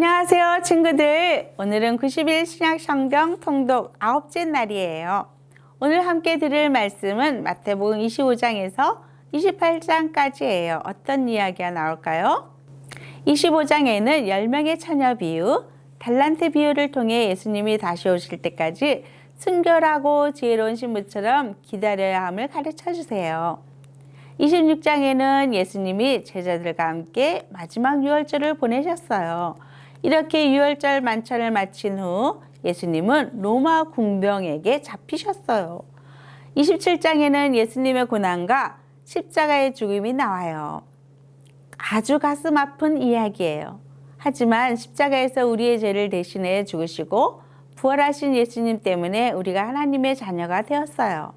안녕하세요 친구들. 오늘은 90일 신약 성경 통독 9째 날이에요. 오늘 함께 들을 말씀은 마태복음 25장에서 28장까지예요. 어떤 이야기가 나올까요? 25장에는 10명의 처녀 비유, 달란트 비유를 통해 예수님이 다시 오실 때까지 순결하고 지혜로운 신부처럼 기다려야 함을 가르쳐 주세요. 26장에는 예수님이 제자들과 함께 마지막 유월절을 보내셨어요. 이렇게 유월절 만찬을 마친 후 예수님은 로마 군병에게 잡히셨어요. 27장에는 예수님의 고난과 십자가의 죽음이 나와요. 아주 가슴 아픈 이야기예요. 하지만 십자가에서 우리의 죄를 대신해 죽으시고 부활하신 예수님 때문에 우리가 하나님의 자녀가 되었어요.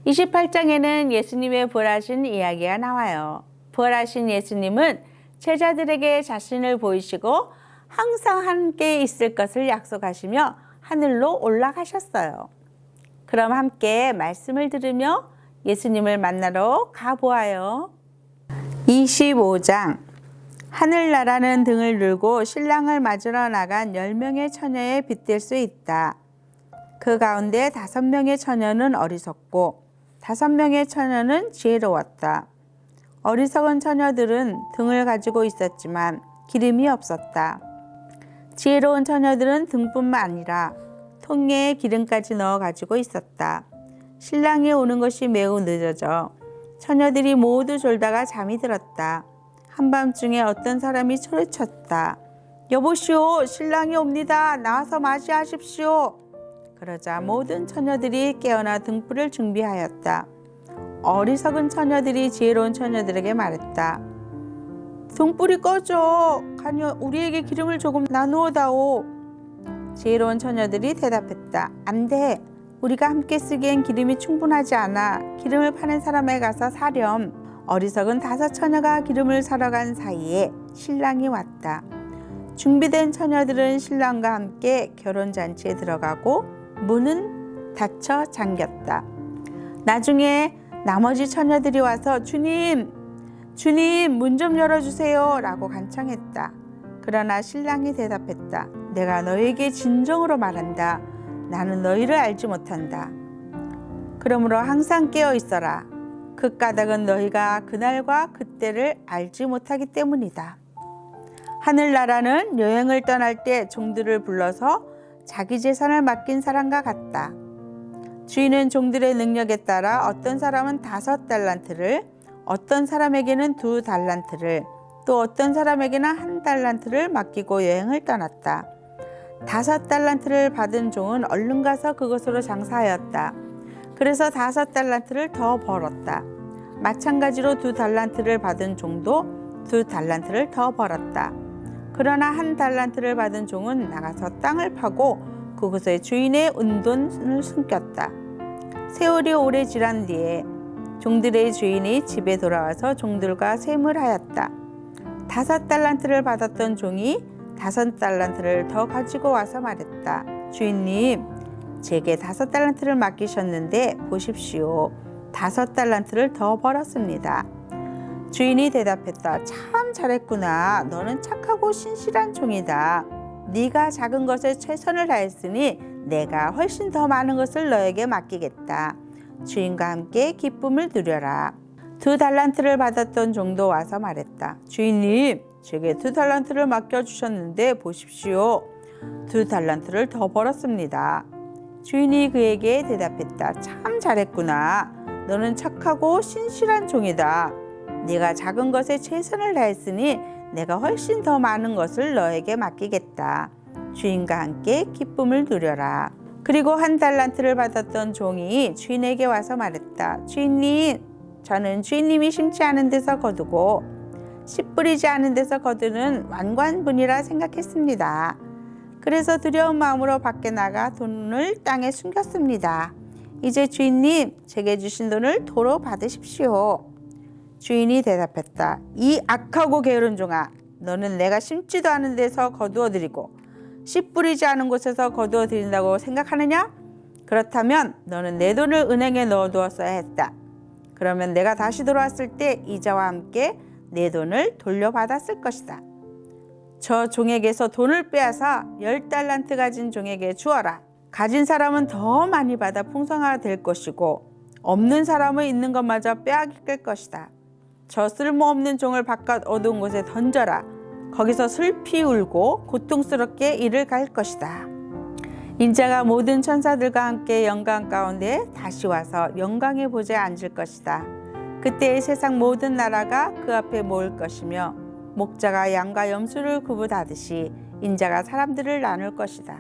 28장에는 예수님의 부활하신 이야기가 나와요. 부활하신 예수님은 제자들에게 자신을 보이시고 항상 함께 있을 것을 약속하시며 하늘로 올라가셨어요. 그럼 함께 말씀을 들으며 예수님을 만나러 가보아요. 25장. 하늘나라는 등을 들고 신랑을 맞으러 나간 10명의 처녀에 빗댈 수 있다. 그 가운데 5명의 처녀는 어리석고 5명의 처녀는 지혜로웠다. 어리석은 처녀들은 등을 가지고 있었지만 기름이 없었다. 지혜로운 처녀들은 등뿐만 아니라 통에에 기름까지 넣어 가지고 있었다. 신랑이 오는 것이 매우 늦어져 처녀들이 모두 졸다가 잠이 들었다. 한밤중에 어떤 사람이 소리쳤다. 여보시오, 신랑이 옵니다. 나와서 맞이하십시오. 그러자 모든 처녀들이 깨어나 등불을 준비하였다. 어리석은 처녀들이 지혜로운 처녀들에게 말했다. 등불이 꺼져. 가녀 우리에게 기름을 조금 나누어다오. 지혜로운 처녀들이 대답했다. 안 돼. 우리가 함께 쓰기엔 기름이 충분하지 않아. 기름을 파는 사람에 가서 사렴. 어리석은 5 처녀가 기름을 사러 간 사이에 신랑이 왔다. 준비된 처녀들은 신랑과 함께 결혼잔치에 들어가고 문은 닫혀 잠겼다. 나중에 나머지 처녀들이 와서 주님 문 좀 열어주세요 라고 간청했다. 그러나 신랑이 대답했다. 내가 너에게 진정으로 말한다. 나는 너희를 알지 못한다. 그러므로 항상 깨어 있어라. 그 까닭은 너희가 그날과 그때를 알지 못하기 때문이다. 하늘나라는 여행을 떠날 때 종들을 불러서 자기 재산을 맡긴 사람과 같다. 주인은 종들의 능력에 따라 어떤 사람은 5 달란트를, 어떤 사람에게는 2 달란트를, 또 어떤 사람에게는 1 달란트를 맡기고 여행을 떠났다. 5 달란트를 받은 종은 얼른 가서 그것으로 장사하였다. 그래서 5 달란트를 더 벌었다. 마찬가지로 2 달란트를 받은 종도 2 달란트를 더 벌었다. 그러나 1 달란트를 받은 종은 나가서 땅을 파고 그곳에 주인의 은돈을 숨겼다. 세월이 오래 지난 뒤에 종들의 주인이 집에 돌아와서 종들과 셈을하였다. 5 달란트를 받았던 종이 5 달란트를 더 가지고 와서 말했다. 주인님, 제게 5 달란트를 맡기셨는데 보십시오. 5 달란트를 더 벌었습니다. 주인이 대답했다. 참 잘했구나. 너는 착하고 신실한 종이다. 네가 작은 것에 최선을 다했으니 내가 훨씬 더 많은 것을 너에게 맡기겠다. 주인과 함께 기쁨을 누려라. 2 달란트를 받았던 종도 와서 말했다. 주인님, 제게 2 달란트를 맡겨주셨는데 보십시오. 2 달란트를 더 벌었습니다. 주인이 그에게 대답했다. 참 잘했구나. 너는 착하고 신실한 종이다. 네가 작은 것에 최선을 다했으니 내가 훨씬 더 많은 것을 너에게 맡기겠다. 주인과 함께 기쁨을 누려라. 그리고 1 달란트를 받았던 종이 주인에게 와서 말했다. 주인님, 저는 주인님이 심지 않은 데서 거두고 씨 뿌리지 않은 데서 거두는 완관분이라 생각했습니다. 그래서 두려운 마음으로 밖에 나가 돈을 땅에 숨겼습니다. 이제 주인님, 제게 주신 돈을 도로 받으십시오. 주인이 대답했다. 이 악하고 게으른 종아, 너는 내가 심지도 않은 데서 거두어 드리고 씨 뿌리지 않은 곳에서 거두어 드린다고 생각하느냐? 그렇다면 너는 내 돈을 은행에 넣어두었어야 했다. 그러면 내가 다시 돌아왔을 때 이자와 함께 내 돈을 돌려받았을 것이다. 저 종에게서 돈을 빼앗아 10달란트 가진 종에게 주어라. 가진 사람은 더 많이 받아 풍성하게 될 것이고 없는 사람은 있는 것마저 빼앗길 것이다. 저 쓸모없는 종을 바깥 어두운 곳에 던져라. 거기서 슬피 울고 고통스럽게 이를 갈 것이다. 인자가 모든 천사들과 함께 영광 가운데 다시 와서 영광의 보좌에 앉을 것이다. 그때 세상 모든 나라가 그 앞에 모일 것이며 목자가 양과 염소를 구분하듯이 인자가 사람들을 나눌 것이다.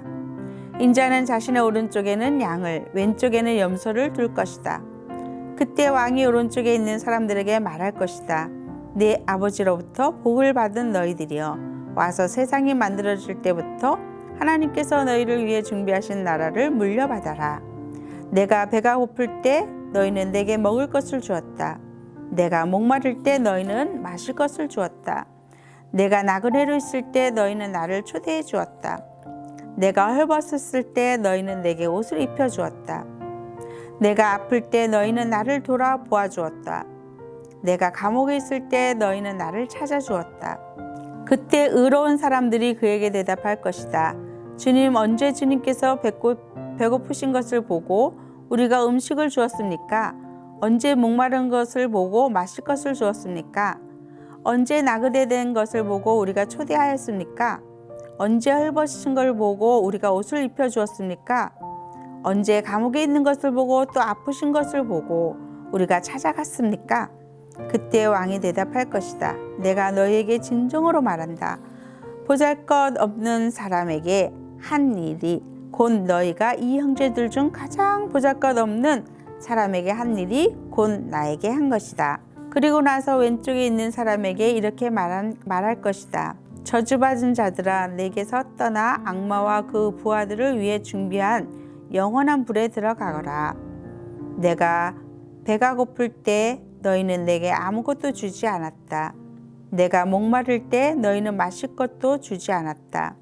인자는 자신의 오른쪽에는 양을, 왼쪽에는 염소를 둘 것이다. 그때 왕이 오른쪽에 있는 사람들에게 말할 것이다. 내 아버지로부터 복을 받은 너희들이여, 와서 세상이 만들어질 때부터 하나님께서 너희를 위해 준비하신 나라를 물려받아라. 내가 배가 고플 때 너희는 내게 먹을 것을 주었다. 내가 목마를 때 너희는 마실 것을 주었다. 내가 나그네로 있을 때 너희는 나를 초대해 주었다. 내가 헐벗었을 때 너희는 내게 옷을 입혀 주었다. 내가 아플 때 너희는 나를 돌아보아 주었다. 내가 감옥에 있을 때 너희는 나를 찾아 주었다. 그때 의로운 사람들이 그에게 대답할 것이다. 주님, 언제 주님께서 배고프신 것을 보고 우리가 음식을 주었습니까? 언제 목마른 것을 보고 마실 것을 주었습니까? 언제 나그네 된 것을 보고 우리가 초대하였습니까? 언제 헐벗으신 것을 보고 우리가 옷을 입혀 주었습니까? 언제 감옥에 있는 것을 보고 또 아프신 것을 보고 우리가 찾아갔습니까? 그때 왕이 대답할 것이다. 내가 너희에게 진정으로 말한다. 보잘것없는 사람에게 한 일이, 곧 너희가 이 형제들 중 가장 보잘것없는 사람에게 한 일이 곧 나에게 한 것이다. 그리고 나서 왼쪽에 있는 사람에게 이렇게 말할 것이다. 저주받은 자들아, 내게서 떠나 악마와 그 부하들을 위해 준비한 영원한 불에 들어가거라. 내가 배가 고플 때 너희는 내게 아무것도 주지 않았다. 내가 목마를 때 너희는 마실 것도 주지 않았다.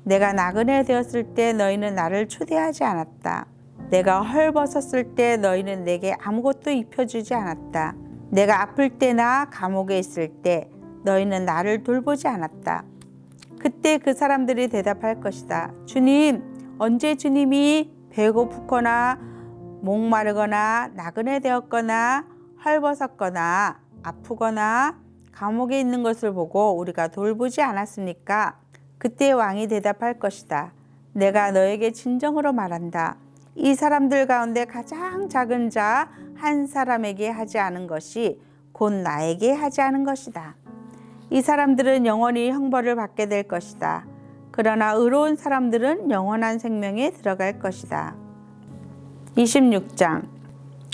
내가 나그네 되었을 때 너희는 나를 초대하지 않았다. 내가 헐벗었을 때 너희는 내게 아무것도 입혀주지 않았다. 내가 아플 때나 감옥에 있을 때 너희는 나를 돌보지 않았다. 그때 그 사람들이 대답할 것이다. 주님, 언제 주님이 배고프거나 목마르거나 나그네 되었거나 헐벗었거나 아프거나 감옥에 있는 것을 보고 우리가 돌보지 않았습니까? 그때 왕이 대답할 것이다. 내가 너에게 진정으로 말한다. 이 사람들 가운데 가장 작은 자 한 사람에게 하지 않은 것이 곧 나에게 하지 않은 것이다. 이 사람들은 영원히 형벌을 받게 될 것이다. 그러나 의로운 사람들은 영원한 생명에 들어갈 것이다. 26장.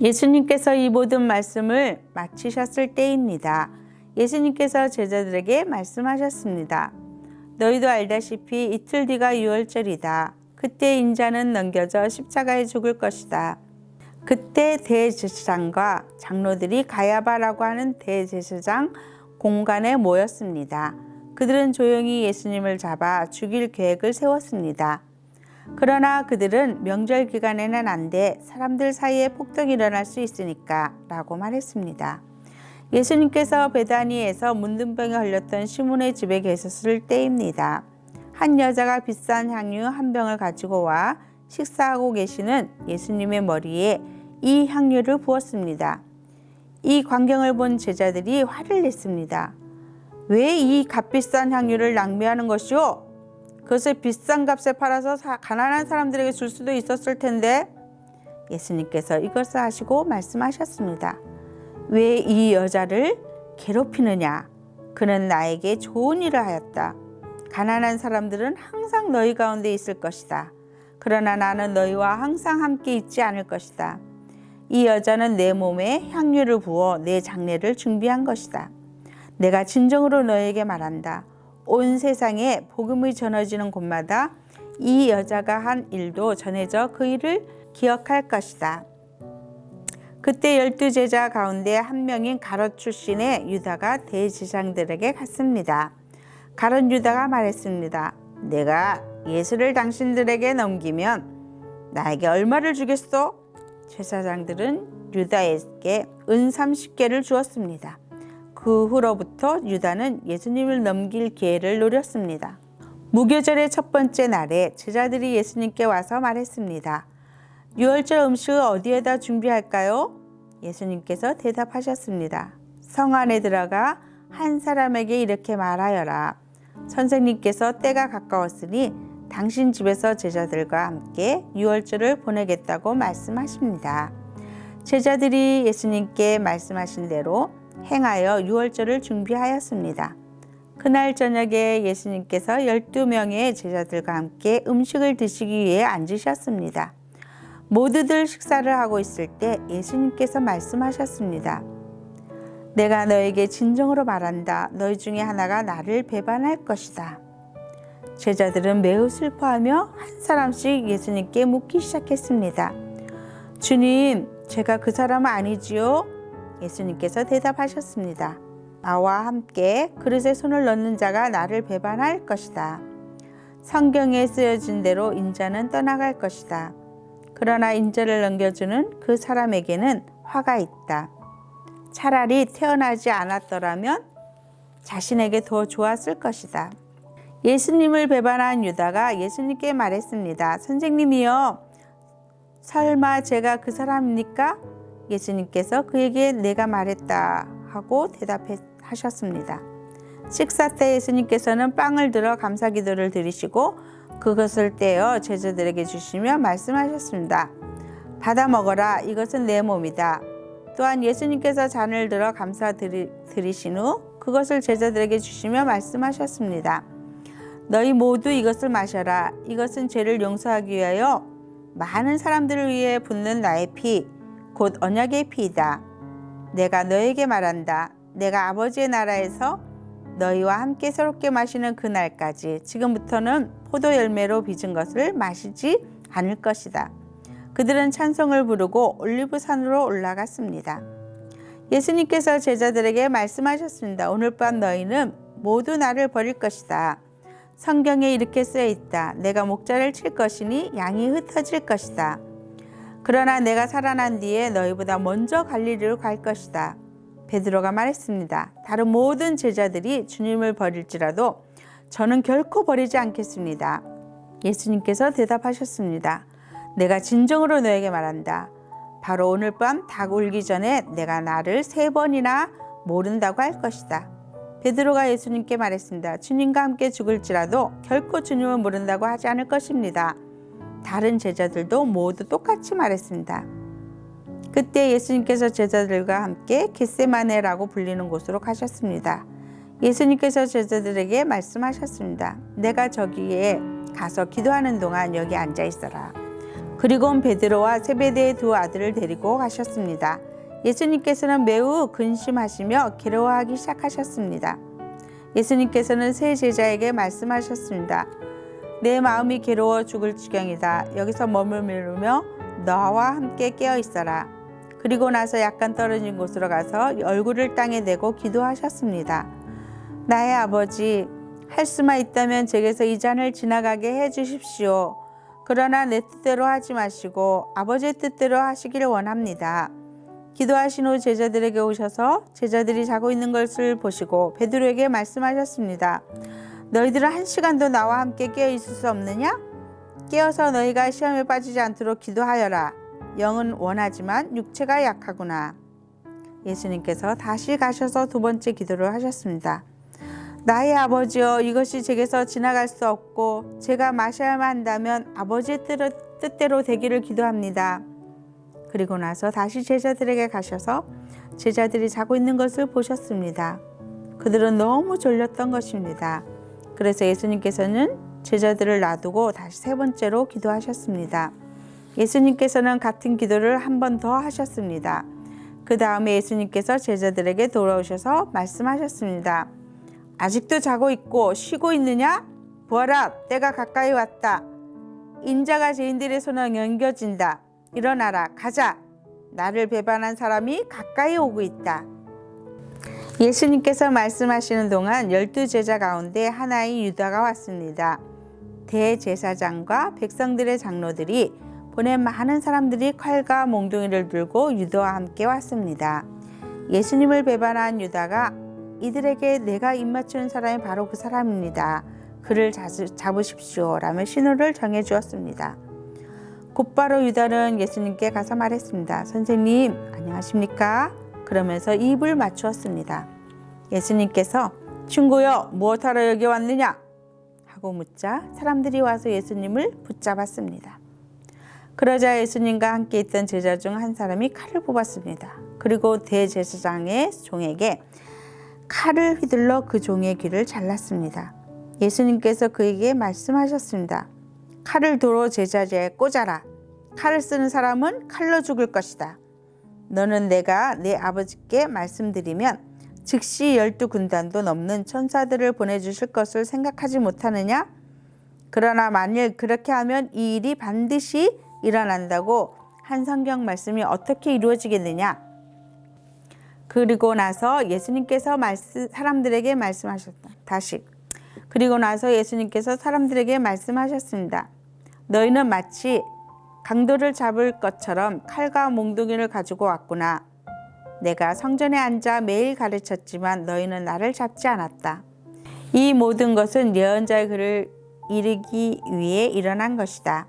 예수님께서 이 모든 말씀을 마치셨을 때입니다. 예수님께서 제자들에게 말씀하셨습니다. 너희도 알다시피 이틀 뒤가 유월절이다. 그때 인자는 넘겨져 십자가에 죽을 것이다. 그때 대제사장과 장로들이 가야바라고 하는 대제사장 공간에 모였습니다. 그들은 조용히 예수님을 잡아 죽일 계획을 세웠습니다. 그러나 그들은 명절 기간에는 안 돼, 사람들 사이에 폭동이 일어날 수 있으니까 라고 말했습니다. 예수님께서 베다니에서 문둥병에 걸렸던 시몬의 집에 계셨을 때입니다. 한 여자가 비싼 향유 한 병을 가지고 와 식사하고 계시는 예수님의 머리에 이 향유를 부었습니다. 이 광경을 본 제자들이 화를 냈습니다. 왜 이 값비싼 향유를 낭비하는 것이오? 그것을 비싼 값에 팔아서 가난한 사람들에게 줄 수도 있었을 텐데. 예수님께서 이것을 하시고 말씀하셨습니다. 왜 이 여자를 괴롭히느냐? 그는 나에게 좋은 일을 하였다. 가난한 사람들은 항상 너희 가운데 있을 것이다. 그러나 나는 너희와 항상 함께 있지 않을 것이다. 이 여자는 내 몸에 향유를 부어 내 장례를 준비한 것이다. 내가 진정으로 너희에게 말한다. 온 세상에 복음이 전해지는 곳마다 이 여자가 한 일도 전해져 그 일을 기억할 것이다. 그때 12제자 가운데 한 명인 가롯 출신의 유다가 대제사장들에게 갔습니다. 가롯 유다가 말했습니다. 내가 예수를 당신들에게 넘기면 나에게 얼마를 주겠소? 제사장들은 유다에게 은 30개를 주었습니다. 그 후로부터 유다는 예수님을 넘길 기회를 노렸습니다. 무교절의 첫 번째 날에 제자들이 예수님께 와서 말했습니다. 유월절 음식을 어디에다 준비할까요? 예수님께서 대답하셨습니다. 성 안에 들어가 한 사람에게 이렇게 말하여라. 선생님께서 때가 가까웠으니 당신 집에서 제자들과 함께 유월절을 보내겠다고 말씀하십니다. 제자들이 예수님께 말씀하신 대로 행하여 유월절을 준비하였습니다. 그날 저녁에 예수님께서 12명의 제자들과 함께 음식을 드시기 위해 앉으셨습니다. 모두들 식사를 하고 있을 때 예수님께서 말씀하셨습니다. 내가 너에게 진정으로 말한다. 너희 중에 하나가 나를 배반할 것이다. 제자들은 매우 슬퍼하며 한 사람씩 예수님께 묻기 시작했습니다. 주님, 제가 그 사람은 아니지요? 예수님께서 대답하셨습니다. 나와 함께 그릇에 손을 넣는 자가 나를 배반할 것이다. 성경에 쓰여진 대로 인자는 떠나갈 것이다. 그러나 인자를 넘겨주는 그 사람에게는 화가 있다. 차라리 태어나지 않았더라면 자신에게 더 좋았을 것이다. 예수님을 배반한 유다가 예수님께 말했습니다. 선생님이여, 설마 제가 그 사람입니까? 예수님께서 그에게 내가 말했다 하고 대답하셨습니다. 식사 때 예수님께서는 빵을 들어 감사기도를 드리시고 그것을 떼어 제자들에게 주시며 말씀하셨습니다. 받아 먹어라. 이것은 내 몸이다. 또한 예수님께서 잔을 들어 감사 드리신 후 그것을 제자들에게 주시며 말씀하셨습니다. 너희 모두 이것을 마셔라. 이것은 죄를 용서하기 위하여 많은 사람들을 위해 붓는 나의 피, 곧 언약의 피이다. 내가 너에게 말한다. 내가 아버지의 나라에서 너희와 함께 새롭게 마시는 그날까지 지금부터는 포도 열매로 빚은 것을 마시지 않을 것이다. 그들은 찬송을 부르고 올리브산으로 올라갔습니다. 예수님께서 제자들에게 말씀하셨습니다. 오늘 밤 너희는 모두 나를 버릴 것이다. 성경에 이렇게 쓰여 있다. 내가 목자를 칠 것이니 양이 흩어질 것이다. 그러나 내가 살아난 뒤에 너희보다 먼저 갈릴리로 갈 것이다. 베드로가 말했습니다. 다른 모든 제자들이 주님을 버릴지라도 저는 결코 버리지 않겠습니다. 예수님께서 대답하셨습니다. 내가 진정으로 너에게 말한다. 바로 오늘 밤 닭 울기 전에 내가 나를 3번이나 모른다고 할 것이다. 베드로가 예수님께 말했습니다. 주님과 함께 죽을지라도 결코 주님을 모른다고 하지 않을 것입니다. 다른 제자들도 모두 똑같이 말했습니다. 그때 예수님께서 제자들과 함께 겟세마네라고 불리는 곳으로 가셨습니다. 예수님께서 제자들에게 말씀하셨습니다. 내가 저기에 가서 기도하는 동안 여기 앉아 있어라. 그리고 베드로와 세베대의 2 아들을 데리고 가셨습니다. 예수님께서는 매우 근심하시며 괴로워하기 시작하셨습니다. 예수님께서는 세 제자에게 말씀하셨습니다. 내 마음이 괴로워 죽을 지경이다. 여기서 머물며 너와 함께 깨어 있어라. 그리고 나서 약간 떨어진 곳으로 가서 얼굴을 땅에 대고 기도하셨습니다. 나의 아버지, 할 수만 있다면 제게서 이 잔을 지나가게 해 주십시오. 그러나 내 뜻대로 하지 마시고 아버지의 뜻대로 하시기를 원합니다. 기도하신 후 제자들에게 오셔서 제자들이 자고 있는 것을 보시고 베드로에게 말씀하셨습니다. 너희들은 1시간도 나와 함께 깨어 있을 수 없느냐? 깨어서 너희가 시험에 빠지지 않도록 기도하여라. 영은 원하지만 육체가 약하구나. 예수님께서 다시 가셔서 2번째 기도를 하셨습니다. 나의 아버지여, 이것이 제게서 지나갈 수 없고 제가 마셔야만 한다면 아버지의 뜻대로 되기를 기도합니다. 그리고 나서 다시 제자들에게 가셔서 제자들이 자고 있는 것을 보셨습니다. 그들은 너무 졸렸던 것입니다. 그래서 예수님께서는 제자들을 놔두고 다시 3번째로 기도하셨습니다. 예수님께서는 같은 기도를 한 번 더 하셨습니다. 그 다음에 예수님께서 제자들에게 돌아오셔서 말씀하셨습니다. 아직도 자고 있고 쉬고 있느냐? 보아라, 때가 가까이 왔다. 인자가 죄인들의 손에 넘겨진다. 일어나라, 가자. 나를 배반한 사람이 가까이 오고 있다. 예수님께서 말씀하시는 동안 12제자 가운데 하나인 유다가 왔습니다. 대제사장과 백성들의 장로들이 보낸 많은 사람들이 칼과 몽둥이를 들고 유다와 함께 왔습니다. 예수님을 배반한 유다가 이들에게 내가 입맞추는 사람이 바로 그 사람입니다. 그를 잡으십시오 라며 신호를 정해 주었습니다. 곧바로 유다는 예수님께 가서 말했습니다. 선생님, 안녕하십니까? 그러면서 입을 맞추었습니다. 예수님께서 친구여, 무엇하러 여기 왔느냐? 하고 묻자 사람들이 와서 예수님을 붙잡았습니다. 그러자 예수님과 함께 있던 제자 중 한 사람이 칼을 뽑았습니다. 그리고 대제사장의 종에게 칼을 휘둘러 그 종의 귀를 잘랐습니다. 예수님께서 그에게 말씀하셨습니다. 칼을 도로 제자재에 꽂아라. 칼을 쓰는 사람은 칼로 죽을 것이다. 너는 내가 내 아버지께 말씀드리면 즉시 12군단도 넘는 천사들을 보내주실 것을 생각하지 못하느냐? 그러나 만일 그렇게 하면 이 일이 반드시 일어난다고 한 성경 말씀이 어떻게 이루어지겠느냐? 그리고 나서 예수님께서 사람들에게 말씀하셨다. 그리고 나서 예수님께서 사람들에게 말씀하셨습니다. 너희는 마치 강도를 잡을 것처럼 칼과 몽둥이를 가지고 왔구나. 내가 성전에 앉아 매일 가르쳤지만 너희는 나를 잡지 않았다. 이 모든 것은 예언자의 글을 이루기 위해 일어난 것이다.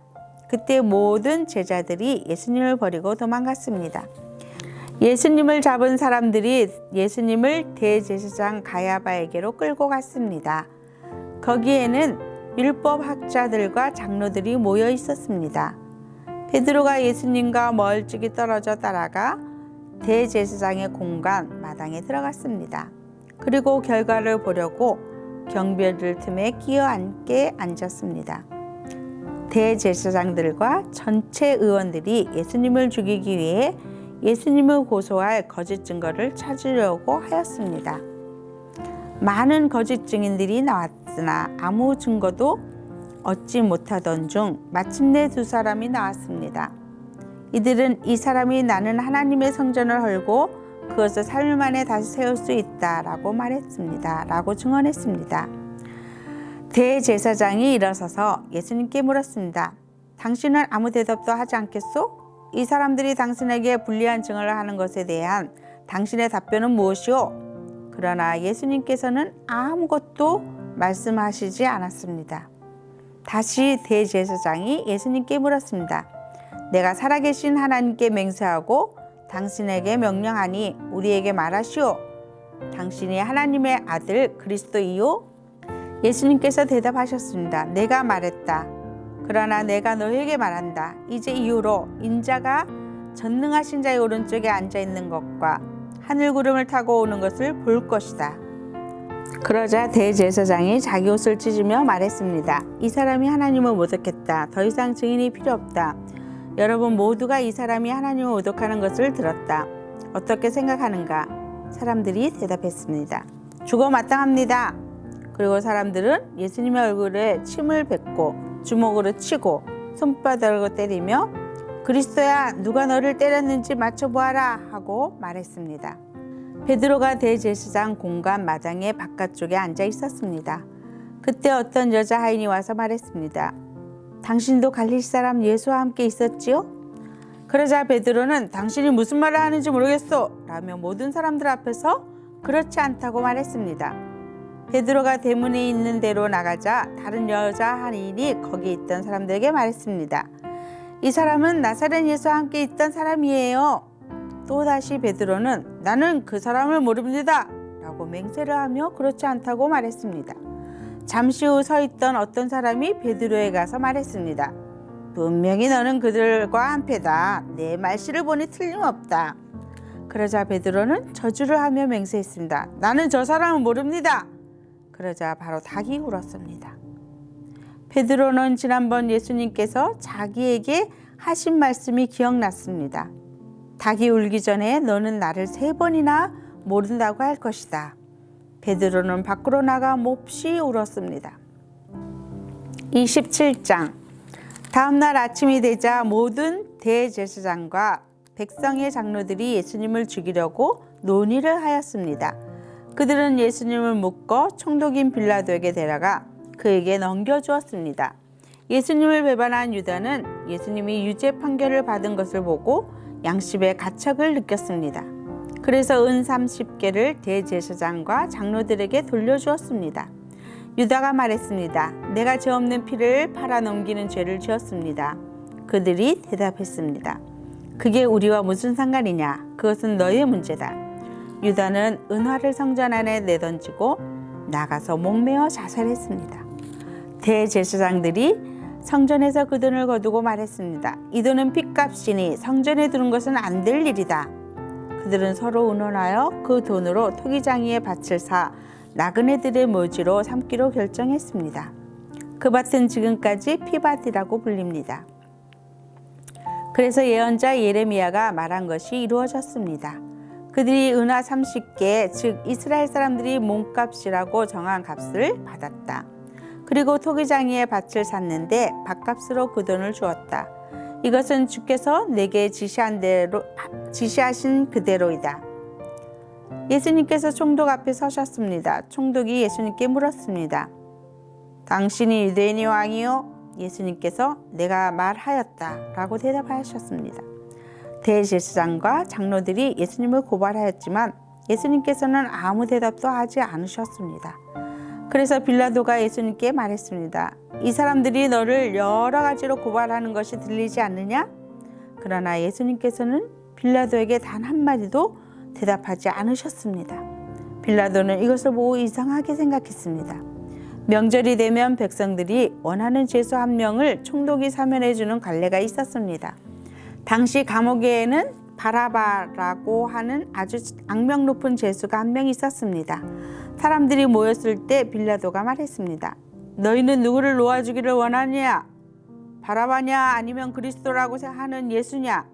그때 모든 제자들이 예수님을 버리고 도망갔습니다. 예수님을 잡은 사람들이 예수님을 대제사장 가야바에게로 끌고 갔습니다. 거기에는 율법학자들과 장로들이 모여 있었습니다. 베드로가 예수님과 멀찍이 떨어져 따라가 대제사장의 공간 마당에 들어갔습니다. 그리고 결과를 보려고 경비들 틈에 끼어 앉게 앉았습니다. 대제사장들과 전체 의원들이 예수님을 죽이기 위해 예수님을 고소할 거짓 증거를 찾으려고 하였습니다. 많은 거짓 증인들이 나왔으나 아무 증거도 얻지 못하던 중 마침내 두 사람이 나왔습니다. 이들은 이 사람이 나는 하나님의 성전을 헐고 그것을 3일 만에 다시 세울 수 있다라고 말했습니다. 라고 증언했습니다. 대제사장이 일어서서 예수님께 물었습니다. 당신은 아무 대답도 하지 않겠소? 이 사람들이 당신에게 불리한 증언을 하는 것에 대한 당신의 답변은 무엇이오? 그러나 예수님께서는 아무것도 말씀하시지 않았습니다. 다시 대제사장이 예수님께 물었습니다. 내가 살아계신 하나님께 맹세하고 당신에게 명령하니 우리에게 말하시오. 당신이 하나님의 아들 그리스도이요? 예수님께서 대답하셨습니다. 내가 말했다. 그러나 내가 너에게 말한다. 이제 이후로 인자가 전능하신 자의 오른쪽에 앉아있는 것과 하늘 구름을 타고 오는 것을 볼 것이다. 그러자 대제사장이 자기 옷을 찢으며 말했습니다. 이 사람이 하나님을 모독했다. 더 이상 증인이 필요 없다. 여러분 모두가 이 사람이 하나님을 모독하는 것을 들었다. 어떻게 생각하는가? 사람들이 대답했습니다. 죽어 마땅합니다. 그리고 사람들은 예수님의 얼굴에 침을 뱉고 주먹으로 치고 손바닥으로 때리며 그리스도야 누가 너를 때렸는지 맞춰보아라 하고 말했습니다. 베드로가 대제사장 공간 마당의 바깥쪽에 앉아 있었습니다. 그때 어떤 여자 하인이 와서 말했습니다. 당신도 갈릴리 사람 예수와 함께 있었지요? 그러자 베드로는 당신이 무슨 말을 하는지 모르겠소 라며 모든 사람들 앞에서 그렇지 않다고 말했습니다. 베드로가 대문에 있는 데로 나가자 다른 여자 하인이 거기 있던 사람들에게 말했습니다. 이 사람은 나사렛 예수와 함께 있던 사람이에요. 또다시 베드로는 나는 그 사람을 모릅니다 라고 맹세를 하며 그렇지 않다고 말했습니다. 잠시 후 서 있던 어떤 사람이 베드로에 가서 말했습니다. 분명히 너는 그들과 한패다. 내 말씨를 보니 틀림없다. 그러자 베드로는 저주를 하며 맹세했습니다. 나는 저 사람을 모릅니다. 그러자 바로 닭이 울었습니다. 베드로는 지난번 예수님께서 자기에게 하신 말씀이 기억났습니다. 닭이 울기 전에 너는 나를 3번이나 모른다고 할 것이다. 베드로는 밖으로 나가 몹시 울었습니다. 27장. 다음 날 아침이 되자 모든 대제사장과 백성의 장로들이 예수님을 죽이려고 논의를 하였습니다. 그들은 예수님을 묶어 총독인 빌라도에게 데려가 그에게 넘겨주었습니다. 예수님을 배반한 유다는 예수님이 유죄 판결을 받은 것을 보고 양심의 가책을 느꼈습니다. 그래서 은 30개를 대제사장과 장로들에게 돌려주었습니다. 유다가 말했습니다. 내가 죄 없는 피를 팔아 넘기는 죄를 지었습니다. 그들이 대답했습니다. 그게 우리와 무슨 상관이냐? 그것은 너의 문제다. 유다는 은화를 성전 안에 내던지고 나가서 목매어 자살했습니다. 대제사장들이 성전에서 그 돈을 거두고 말했습니다. 이 돈은 핏값이니 성전에 두는 것은 안 될 일이다. 그들은 서로 의논하여 그 돈으로 토기장이의 밭을 사 나그네들의 묘지로 삼기로 결정했습니다. 그 밭은 지금까지 피밭이라고 불립니다. 그래서 예언자 예레미야가 말한 것이 이루어졌습니다. 그들이 은화 30개, 즉 이스라엘 사람들이 몸값이라고 정한 값을 받았다. 그리고 토기장이의 밭을 샀는데 밭값으로 그 돈을 주었다. 이것은 주께서 내게 지시하신 그대로이다. 예수님께서 총독 앞에 서셨습니다. 총독이 예수님께 물었습니다. 당신이 유대인의 왕이요? 예수님께서 내가 말하였다 라고 대답하셨습니다. 대제사장과 장로들이 예수님을 고발하였지만 예수님께서는 아무 대답도 하지 않으셨습니다. 그래서 빌라도가 예수님께 말했습니다. 이 사람들이 너를 여러 가지로 고발하는 것이 들리지 않느냐? 그러나 예수님께서는 빌라도에게 단 한마디도 대답하지 않으셨습니다. 빌라도는 이것을 보고 이상하게 생각했습니다. 명절이 되면 백성들이 원하는 죄수 한 명을 총독이 사면해주는 관례가 있었습니다. 당시 감옥에는 바라바라고 하는 아주 악명 높은 죄수가 한 명 있었습니다. 사람들이 모였을 때 빌라도가 말했습니다. 너희는 누구를 놓아주기를 원하느냐? 바라바냐 아니면 그리스도라고 하는 예수냐?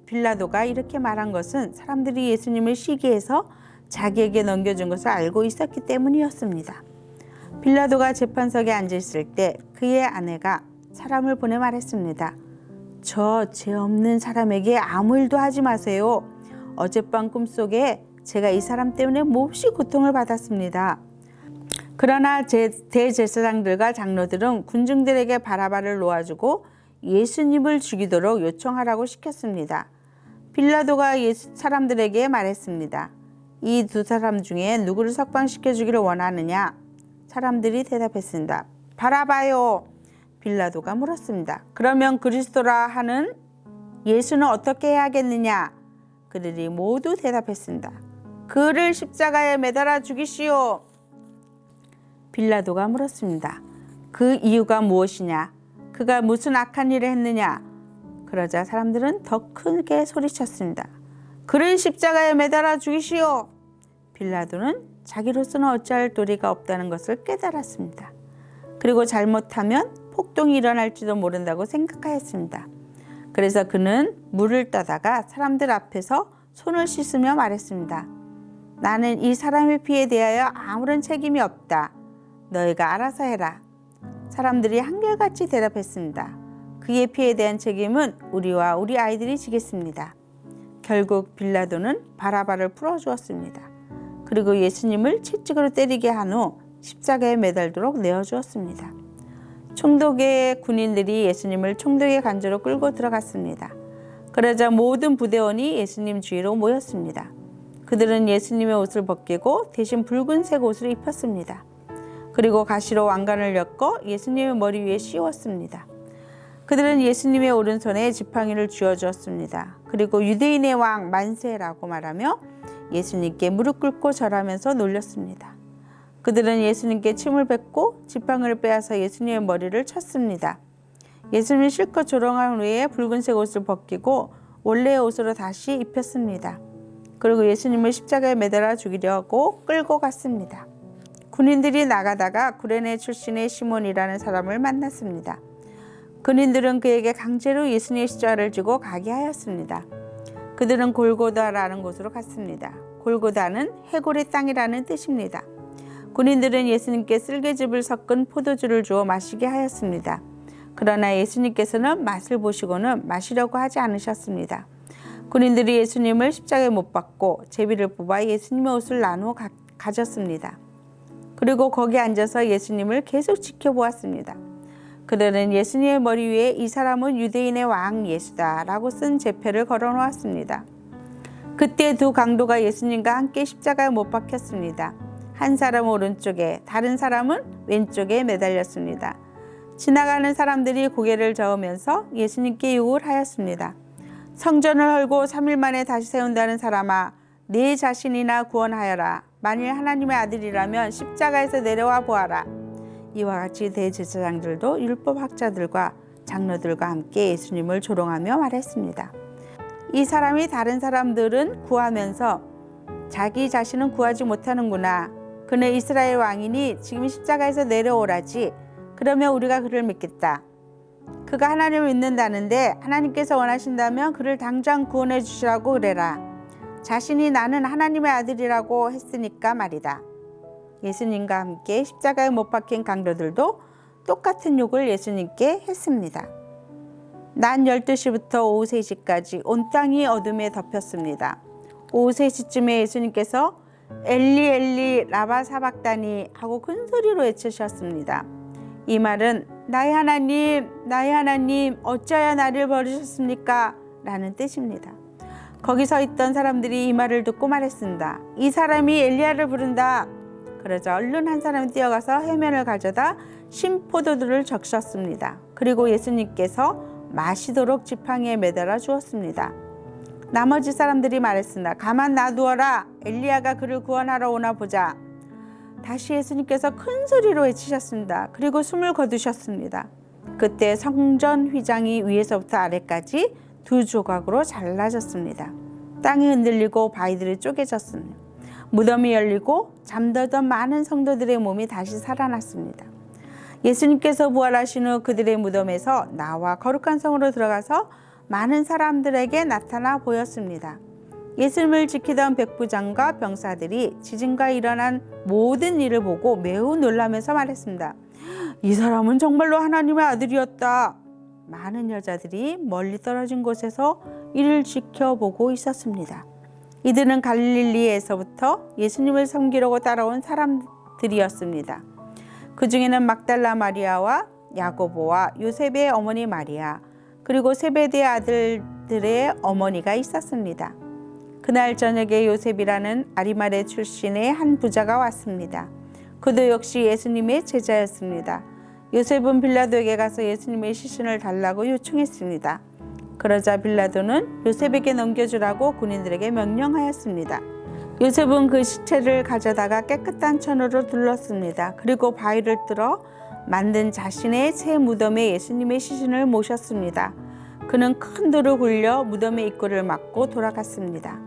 빌라도가 이렇게 말한 것은 사람들이 예수님을 시기해서 자기에게 넘겨준 것을 알고 있었기 때문이었습니다. 빌라도가 재판석에 앉아있을 때 그의 아내가 사람을 보내 말했습니다. 저 죄 없는 사람에게 아무 일도 하지 마세요. 어젯밤 꿈속에 제가 이 사람 때문에 몹시 고통을 받았습니다. 그러나 대제사장들과 장로들은 군중들에게 바라바를 놓아주고 예수님을 죽이도록 요청하라고 시켰습니다. 빌라도가 사람들에게 말했습니다. 이 두 사람 중에 누구를 석방시켜 주기를 원하느냐? 사람들이 대답했습니다. 바라바요. 빌라도가 물었습니다. 그러면 그리스도라 하는 예수는 어떻게 해야겠느냐? 그들이 모두 대답했습니다. 그를 십자가에 매달아 죽이시오. 빌라도가 물었습니다. 그 이유가 무엇이냐? 그가 무슨 악한 일을 했느냐? 그러자 사람들은 더 크게 소리쳤습니다. 그를 십자가에 매달아 죽이시오. 빌라도는 자기로서는 어찌할 도리가 없다는 것을 깨달았습니다. 그리고 잘못하면 폭동이 일어날지도 모른다고 생각하였습니다. 그래서 그는 물을 떠다가 사람들 앞에서 손을 씻으며 말했습니다. 나는 이 사람의 피에 대하여 아무런 책임이 없다. 너희가 알아서 해라. 사람들이 한결같이 대답했습니다. 그의 피에 대한 책임은 우리와 우리 아이들이 지겠습니다. 결국 빌라도는 바라바를 풀어주었습니다. 그리고 예수님을 채찍으로 때리게 한 후 십자가에 매달도록 내어주었습니다. 총독의 군인들이 예수님을 총독의 간주로 끌고 들어갔습니다. 그러자 모든 부대원이 예수님 주위로 모였습니다. 그들은 예수님의 옷을 벗기고 대신 붉은색 옷을 입혔습니다. 그리고 가시로 왕관을 엮어 예수님의 머리 위에 씌웠습니다. 그들은 예수님의 오른손에 지팡이를 쥐어주었습니다. 그리고 유대인의 왕 만세라고 말하며 예수님께 무릎 꿇고 절하면서 놀렸습니다. 그들은 예수님께 침을 뱉고 지팡이를 빼앗아 예수님의 머리를 쳤습니다. 예수님이 실컷 조롱한 후에 붉은색 옷을 벗기고 원래의 옷으로 다시 입혔습니다. 그리고 예수님을 십자가에 매달아 죽이려고 끌고 갔습니다. 군인들이 나가다가 구레네 출신의 시몬이라는 사람을 만났습니다. 군인들은 그에게 강제로 예수님의 십자가를 쥐고 가게 하였습니다. 그들은 골고다라는 곳으로 갔습니다. 골고다는 해골의 땅이라는 뜻입니다. 군인들은 예수님께 쓸개즙을 섞은 포도주를 주어 마시게 하였습니다. 그러나 예수님께서는 맛을 보시고는 마시려고 하지 않으셨습니다. 군인들이 예수님을 십자가에 못 박고 제비를 뽑아 예수님의 옷을 나누어 가졌습니다. 그리고 거기 앉아서 예수님을 계속 지켜보았습니다. 그들은 예수님의 머리 위에 이 사람은 유대인의 왕 예수다 라고 쓴 제표를 걸어 놓았습니다. 그때 두 강도가 예수님과 함께 십자가에 못 박혔습니다. 한 사람은 오른쪽에, 다른 사람은 왼쪽에 매달렸습니다. 지나가는 사람들이 고개를 저으면서 예수님께 욕을 하였습니다. 성전을 헐고 3일 만에 다시 세운다는 사람아, 네 자신이나 구원하여라. 만일 하나님의 아들이라면 십자가에서 내려와 보아라. 이와 같이 대제사장들도 율법학자들과 장로들과 함께 예수님을 조롱하며 말했습니다. 이 사람이 다른 사람들은 구하면서 자기 자신은 구하지 못하는구나. 그는 이스라엘 왕이니 지금 십자가에서 내려오라지. 그러면 우리가 그를 믿겠다. 그가 하나님을 믿는다는데 하나님께서 원하신다면 그를 당장 구원해 주시라고 그래라. 자신이 나는 하나님의 아들이라고 했으니까 말이다. 예수님과 함께 십자가에 못 박힌 강도들도 똑같은 욕을 예수님께 했습니다. 낮 12시부터 오후 3시까지 온 땅이 어둠에 덮였습니다. 오후 3시쯤에 예수님께서 엘리 엘리 라바 사박다니 하고 큰 소리로 외치셨습니다. 이 말은 나의 하나님 어찌하여 나를 버리셨습니까? 라는 뜻입니다. 거기 서 있던 사람들이 이 말을 듣고 말했습니다. 이 사람이 엘리야를 부른다. 그러자 얼른 한 사람이 뛰어가서 해면을 가져다 신포도들을 적셨습니다. 그리고 예수님께서 마시도록 지팡이에 매달아 주었습니다. 나머지 사람들이 말했습니다. 가만 놔두어라. 엘리야가 그를 구원하러 오나 보자. 다시 예수님께서 큰 소리로 외치셨습니다. 그리고 숨을 거두셨습니다. 그때 성전 휘장이 위에서부터 아래까지 2조각으로 잘라졌습니다. 땅이 흔들리고 바위들이 쪼개졌습니다. 무덤이 열리고 잠들던 많은 성도들의 몸이 다시 살아났습니다. 예수님께서 부활하신 후 그들의 무덤에서 나와 거룩한 성으로 들어가서 많은 사람들에게 나타나 보였습니다. 예수님을 지키던 백부장과 병사들이 지진과 일어난 모든 일을 보고 매우 놀라면서 말했습니다. 이 사람은 정말로 하나님의 아들이었다. 많은 여자들이 멀리 떨어진 곳에서 이를 지켜보고 있었습니다. 이들은 갈릴리에서부터 예수님을 섬기려고 따라온 사람들이었습니다. 그 중에는 막달라 마리아와 야고보와 요셉의 어머니 마리아, 그리고 세베대의 아들들의 어머니가 있었습니다. 그날 저녁에 요셉이라는 아리마대 출신의 한 부자가 왔습니다. 그도 역시 예수님의 제자였습니다. 요셉은 빌라도에게 가서 예수님의 시신을 달라고 요청했습니다. 그러자 빌라도는 요셉에게 넘겨주라고 군인들에게 명령하였습니다. 요셉은 그 시체를 가져다가 깨끗한 천으로 둘렀습니다. 그리고 바위를 뚫어 만든 자신의 새 무덤에 예수님의 시신을 모셨습니다. 그는 큰 돌을 굴려 무덤의 입구를 막고 돌아갔습니다.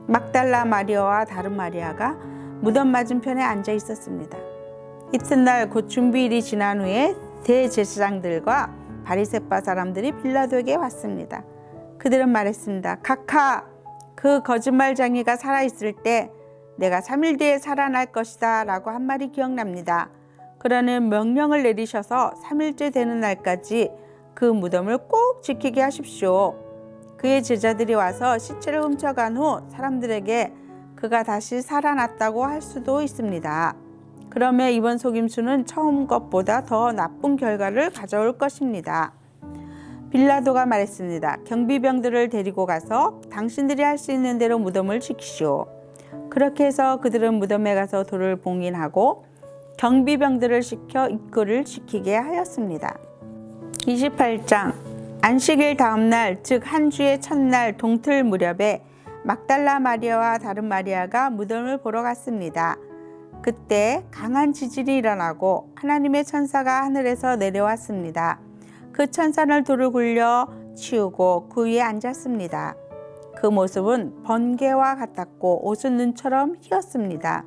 막달라 마리아와 다른 마리아가 무덤 맞은편에 앉아 있었습니다. 이튿날 곧 준비일이 지난 후에 대제사장들과 바리새파 사람들이 빌라도에게 왔습니다. 그들은 말했습니다. 각하, 그 거짓말쟁이가 살아있을 때 내가 3일 뒤에 살아날 것이다 라고 한 말이 기억납니다. 그러는 명령을 내리셔서 3일째 되는 날까지 그 무덤을 꼭 지키게 하십시오. 그의 제자들이 와서 시체를 훔쳐간 후 사람들에게 그가 다시 살아났다고 할 수도 있습니다. 그러면 이번 속임수는 처음 것보다 더 나쁜 결과를 가져올 것입니다. 빌라도가 말했습니다. 경비병들을 데리고 가서 당신들이 할 수 있는 대로 무덤을 지키시오. 그렇게 해서 그들은 무덤에 가서 돌을 봉인하고 경비병들을 시켜 입구를 지키게 하였습니다. 28장 안식일 다음날 즉 한 주의 첫날 동틀 무렵에 막달라 마리아와 다른 마리아가 무덤을 보러 갔습니다. 그때 강한 지진이 일어나고 하나님의 천사가 하늘에서 내려왔습니다. 그 천사는 돌을 굴려 치우고 그 위에 앉았습니다. 그 모습은 번개와 같았고 옷은 눈처럼 희었습니다.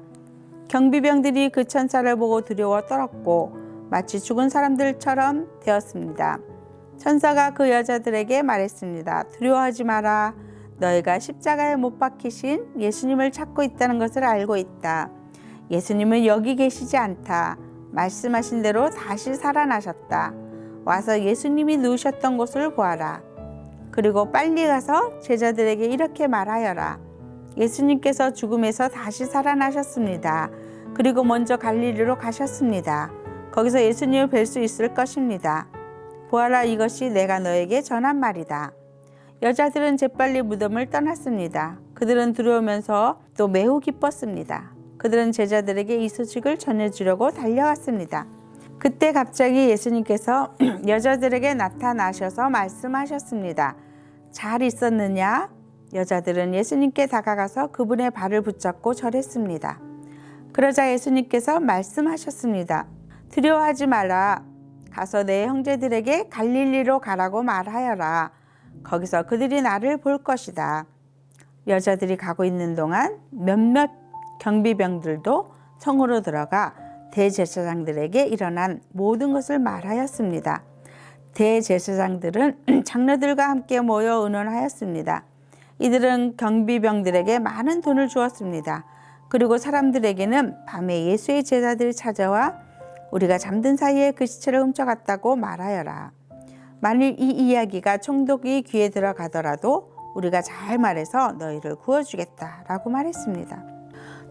경비병들이 그 천사를 보고 두려워 떨었고 마치 죽은 사람들처럼 되었습니다. 천사가 그 여자들에게 말했습니다. 두려워하지 마라. 너희가 십자가에 못 박히신 예수님을 찾고 있다는 것을 알고 있다. 예수님은 여기 계시지 않다. 말씀하신 대로 다시 살아나셨다. 와서 예수님이 누우셨던 곳을 보아라. 그리고 빨리 가서 제자들에게 이렇게 말하여라. 예수님께서 죽음에서 다시 살아나셨습니다. 그리고 먼저 갈릴리로 가셨습니다. 거기서 예수님을 뵐 수 있을 것입니다. 보아라, 이것이 내가 너에게 전한 말이다. 여자들은 재빨리 무덤을 떠났습니다. 그들은 두려우면서 또 매우 기뻤습니다. 그들은 제자들에게 이 소식을 전해주려고 달려갔습니다. 그때 갑자기 예수님께서 여자들에게 나타나셔서 말씀하셨습니다. 잘 있었느냐? 여자들은 예수님께 다가가서 그분의 발을 붙잡고 절했습니다. 그러자 예수님께서 말씀하셨습니다. 두려워하지 마라. 가서 내 형제들에게 갈릴리로 가라고 말하여라. 거기서 그들이 나를 볼 것이다. 여자들이 가고 있는 동안 몇몇 경비병들도 성으로 들어가 대제사장들에게 일어난 모든 것을 말하였습니다. 대제사장들은 장로들과 함께 모여 의논하였습니다. 이들은 경비병들에게 많은 돈을 주었습니다. 그리고 사람들에게는 밤에 예수의 제자들이 찾아와 우리가 잠든 사이에 그 시체를 훔쳐갔다고 말하여라. 만일 이 이야기가 총독의 귀에 들어가더라도 우리가 잘 말해서 너희를 구워주겠다라고 말했습니다.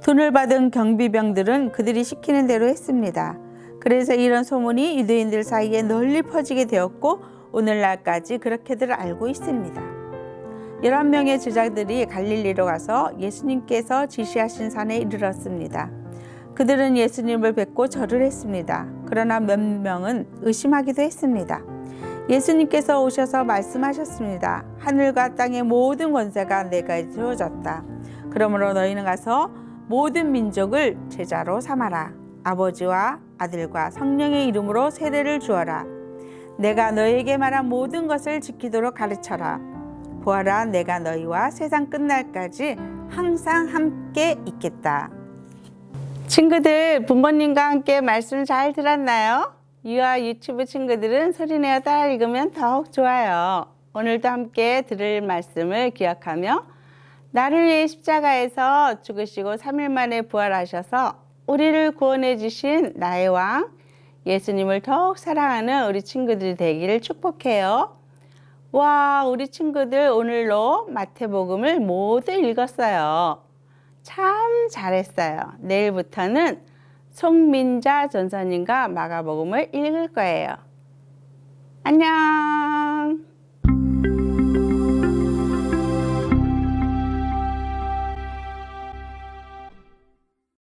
돈을 받은 경비병들은 그들이 시키는 대로 했습니다. 그래서 이런 소문이 유대인들 사이에 널리 퍼지게 되었고 오늘날까지 그렇게들 알고 있습니다. 11명의 제자들이 갈릴리로 가서 예수님께서 지시하신 산에 이르렀습니다. 그들은 예수님을 뵙고 절을 했습니다. 그러나 몇 명은 의심하기도 했습니다. 예수님께서 오셔서 말씀하셨습니다. 하늘과 땅의 모든 권세가 내게 주어졌다. 그러므로 너희는 가서 모든 민족을 제자로 삼아라. 아버지와 아들과 성령의 이름으로 세례를 주어라. 내가 너희에게 말한 모든 것을 지키도록 가르쳐라. 보아라, 내가 너희와 세상 끝날까지 항상 함께 있겠다. 친구들, 부모님과 함께 말씀 잘 들었나요? 유아 유튜브 친구들은 소리내어 따라 읽으면 더욱 좋아요. 오늘도 함께 들을 말씀을 기억하며 나를 위해 십자가에서 죽으시고 3일 만에 부활하셔서 우리를 구원해 주신 나의 왕 예수님을 더욱 사랑하는 우리 친구들이 되기를 축복해요. 와, 우리 친구들 오늘로 마태복음을 모두 읽었어요. 참 잘했어요. 내일부터는 송민자 전사님과 마가복음을 읽을 거예요. 안녕.